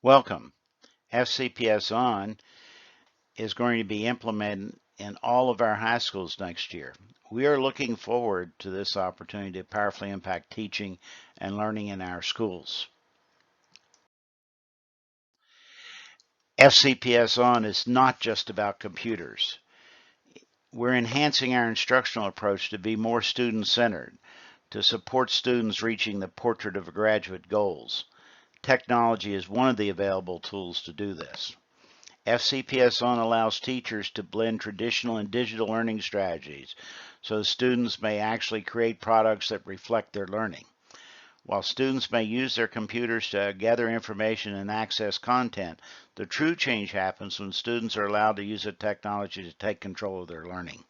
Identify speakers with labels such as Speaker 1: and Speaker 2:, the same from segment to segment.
Speaker 1: Welcome. FCPSOn is going to be implemented in all of our high schools next year. We are looking forward to this opportunity to powerfully impact teaching and learning in our schools. FCPSOn is not just about computers. We're enhancing our instructional approach to be more student-centered, to support students reaching the Portrait of a Graduate goals. Technology is one of the available tools to do this. FCPSOn allows teachers to blend traditional and digital learning strategies so students may actually create products that reflect their learning. While students may use their computers to gather information and access content, the true change happens when students are allowed to use the technology to take control of their learning.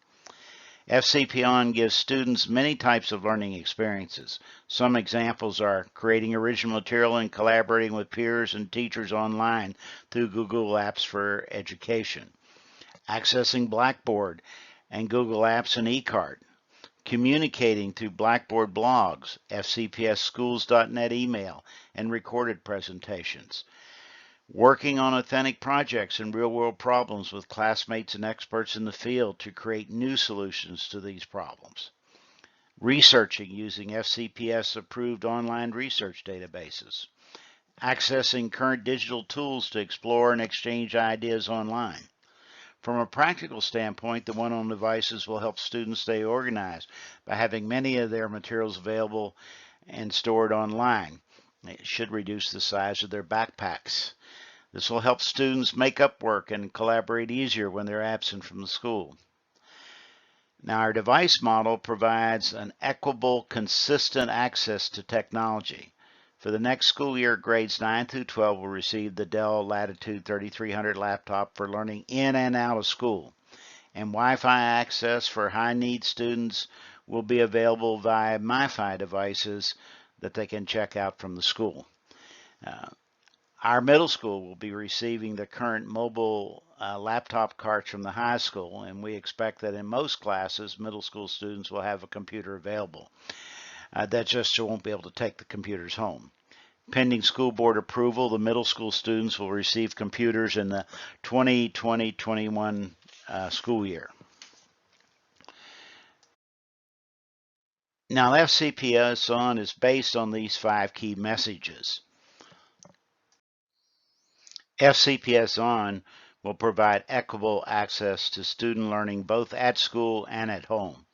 Speaker 1: FCPSOn gives students many types of learning experiences. Some examples are creating original material and collaborating with peers and teachers online through Google Apps for Education, accessing Blackboard and Google Apps and eCard, communicating through Blackboard blogs, FCPSschools.net email, and recorded presentations, working on authentic projects and real-world problems with classmates and experts in the field to create new solutions to these problems. Researching using FCPS-approved online research databases. Accessing current digital tools to explore and exchange ideas online. From a practical standpoint, the one-on devices will help students stay organized by having many of their materials available and stored online. It should reduce the size of their backpacks. This will help students make up work and collaborate easier when they're absent from the school. Now, our device model provides an equitable, consistent access to technology. For the next school year, grades 9 through 12 will receive the Dell Latitude 3300 laptop for learning in and out of school. And Wi-Fi access for high-need students will be available via MiFi devices that they can check out from the school. Our middle school will be receiving the current mobile laptop carts from the high school, and we expect that in most classes, middle school students will have a computer available. That just won't be able to take the computers home. Pending school board approval, the middle school students will receive computers in the 2020-21 school year. Now, FCPSOn is based on these 5 key messages. FCPSOn will provide equitable access to student learning both at school and at home.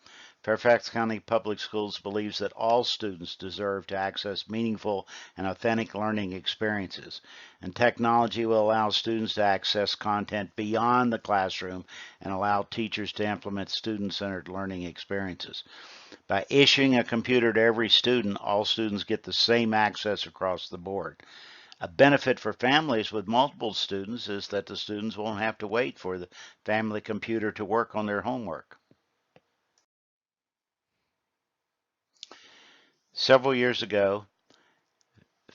Speaker 1: Fairfax County Public Schools believes that all students deserve to access meaningful and authentic learning experiences, and technology will allow students to access content beyond the classroom and allow teachers to implement student-centered learning experiences. By issuing a computer to every student, all students get the same access across the board. A benefit for families with multiple students is that the students won't have to wait for the family computer to work on their homework. Several years ago,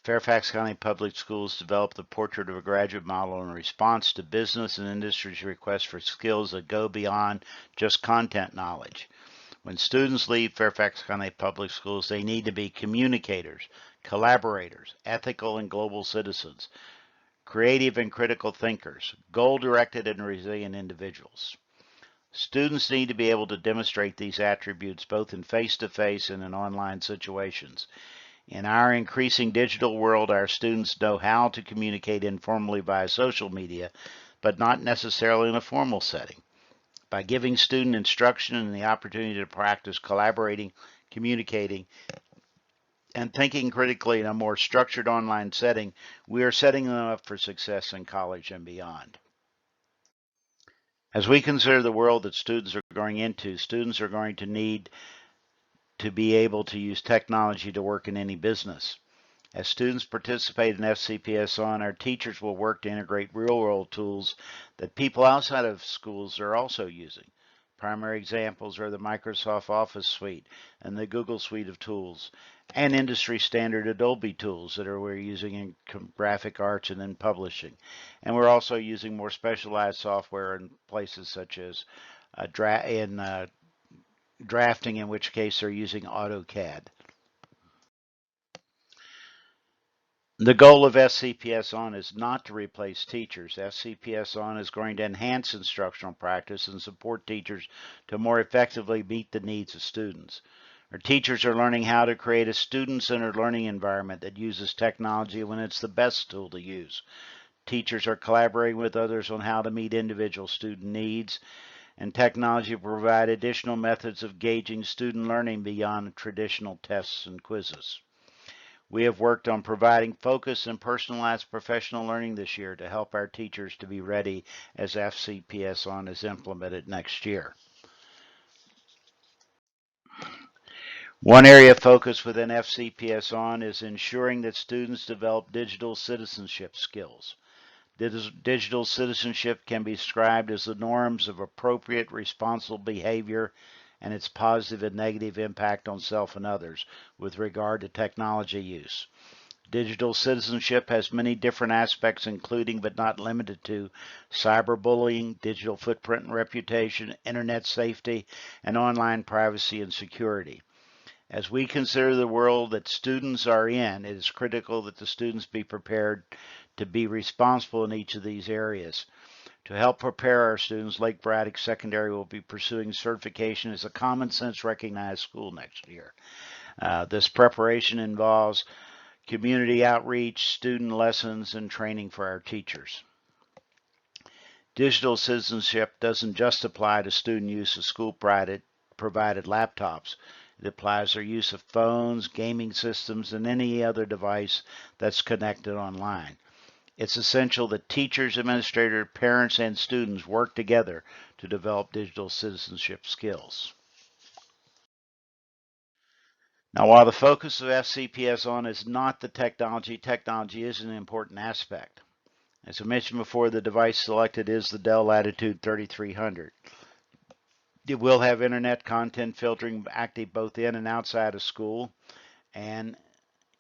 Speaker 1: Fairfax County Public Schools developed the Portrait of a Graduate model in response to business and industry's requests for skills that go beyond just content knowledge. When students leave Fairfax County Public Schools, they need to be communicators, collaborators, ethical and global citizens, creative and critical thinkers, goal-directed and resilient individuals. Students need to be able to demonstrate these attributes both in face-to-face and in online situations. In our increasing digital world, our students know how to communicate informally via social media, but not necessarily in a formal setting. By giving student instruction and the opportunity to practice collaborating, communicating, and thinking critically in a more structured online setting, we are setting them up for success in college and beyond. As we consider the world that students are going into, students are going to need to be able to use technology to work in any business. As students participate in FCPSOn, our teachers will work to integrate real-world tools that people outside of schools are also using. Primary examples are the Microsoft Office suite and the Google suite of tools, and industry standard Adobe tools that we're using in graphic arts and in publishing. And we're also using more specialized software in places such as drafting, in which case they're using AutoCAD. The goal of FCPSOn is not to replace teachers. FCPSOn is going to enhance instructional practice and support teachers to more effectively meet the needs of students. Our teachers are learning how to create a student-centered learning environment that uses technology when it's the best tool to use. Teachers are collaborating with others on how to meet individual student needs, and technology will provide additional methods of gauging student learning beyond traditional tests and quizzes. We have worked on providing focused and personalized professional learning this year to help our teachers to be ready as FCPSOn is implemented next year. One area of focus within FCPSOn is ensuring that students develop digital citizenship skills. Digital citizenship can be described as the norms of appropriate, responsible behavior and its positive and negative impact on self and others with regard to technology use. Digital citizenship has many different aspects, including but not limited to cyberbullying, digital footprint and reputation, internet safety, and online privacy and security. As we consider the world that students are in, it is critical that the students be prepared to be responsible in each of these areas. To help prepare our students, Lake Braddock Secondary will be pursuing certification as a common sense recognized school next year. This preparation involves community outreach, student lessons, and training for our teachers. Digital citizenship doesn't just apply to student use of school-provided laptops. It applies their use of phones, gaming systems, and any other device that's connected online. It's essential that teachers, administrators, parents, and students work together to develop digital citizenship skills. Now, while the focus of FCPSOn is not the technology, technology is an important aspect. As I mentioned before, the device selected is the Dell Latitude 3300. It will have internet content filtering active both in and outside of school, and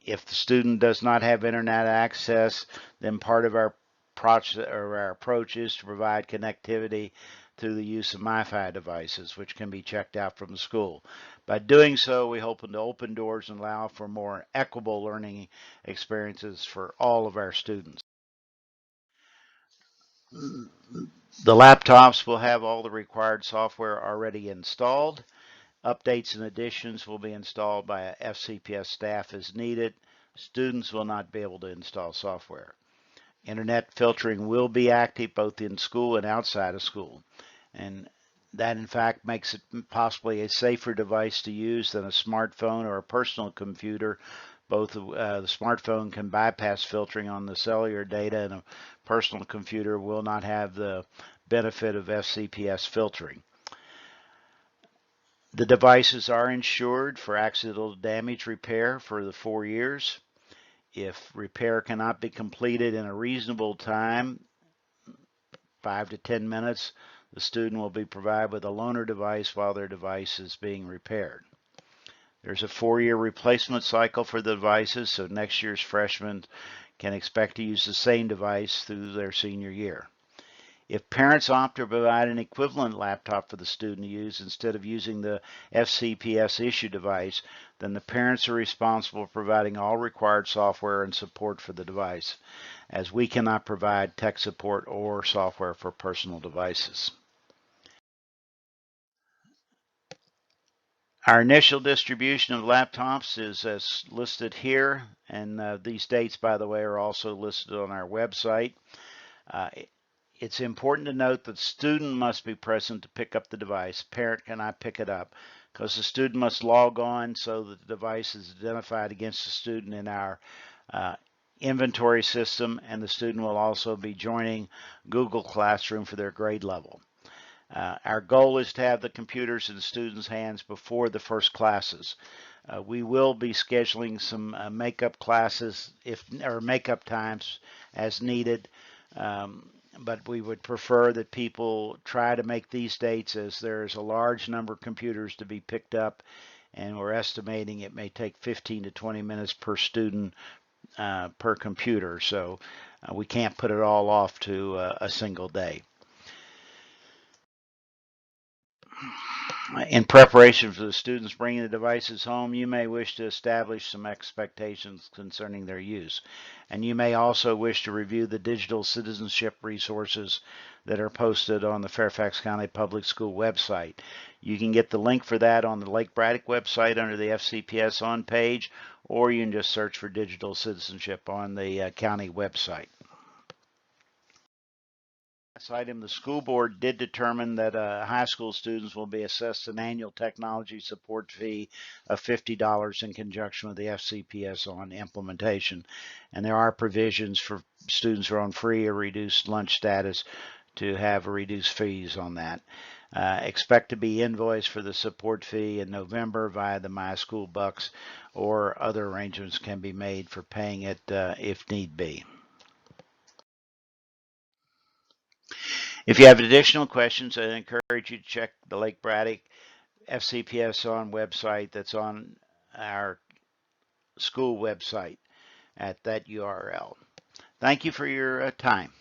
Speaker 1: if the student does not have internet access, then part of our approach is to provide connectivity through the use of MiFi devices, which can be checked out from the school. By doing so, we hope to open doors and allow for more equitable learning experiences for all of our students. The laptops will have all the required software already installed. Updates and additions will be installed by FCPS staff as needed. Students will not be able to install software. Internet filtering will be active both in school and outside of school. And that, in fact, makes it possibly a safer device to use than a smartphone or a personal computer. Both the smartphone can bypass filtering on the cellular data, and a personal computer will not have the benefit of FCPS filtering. The devices are insured for accidental damage repair for the 4 years. If repair cannot be completed in a reasonable time, 5 to 10 minutes, the student will be provided with a loaner device while their device is being repaired. There's a 4-year replacement cycle for the devices, so next year's freshmen can expect to use the same device through their senior year. If parents opt to provide an equivalent laptop for the student to use instead of using the FCPS issue device, then the parents are responsible for providing all required software and support for the device, as we cannot provide tech support or software for personal devices. Our initial distribution of laptops is as listed here, and these dates, by the way, are also listed on our website. It's important to note that the student must be present to pick up the device. Parent cannot pick it up because the student must log on so that the device is identified against the student in our inventory system, and the student will also be joining Google Classroom for their grade level. Our goal is to have the computers in the students' hands before the first classes. We will be scheduling some makeup classes or makeup times as needed, but we would prefer that people try to make these dates, as there's a large number of computers to be picked up, and we're estimating it may take 15 to 20 minutes per student per computer, so we can't put it all off to a single day. In preparation for the students bringing the devices home, you may wish to establish some expectations concerning their use. And you may also wish to review the digital citizenship resources that are posted on the Fairfax County Public School website. You can get the link for that on the Lake Braddock website under the FCPSOn page, or you can just search for digital citizenship on the county website. Last item, the school board did determine that high school students will be assessed an annual technology support fee of $50 in conjunction with the FCPSOn implementation. And there are provisions for students who are on free or reduced lunch status to have reduced fees on that. Expect to be invoiced for the support fee in November via the My School Bucks, or other arrangements can be made for paying it if need be. If you have additional questions, I encourage you to check the Lake Braddock FCPSOn website that's on our school website at that URL. Thank you for your time.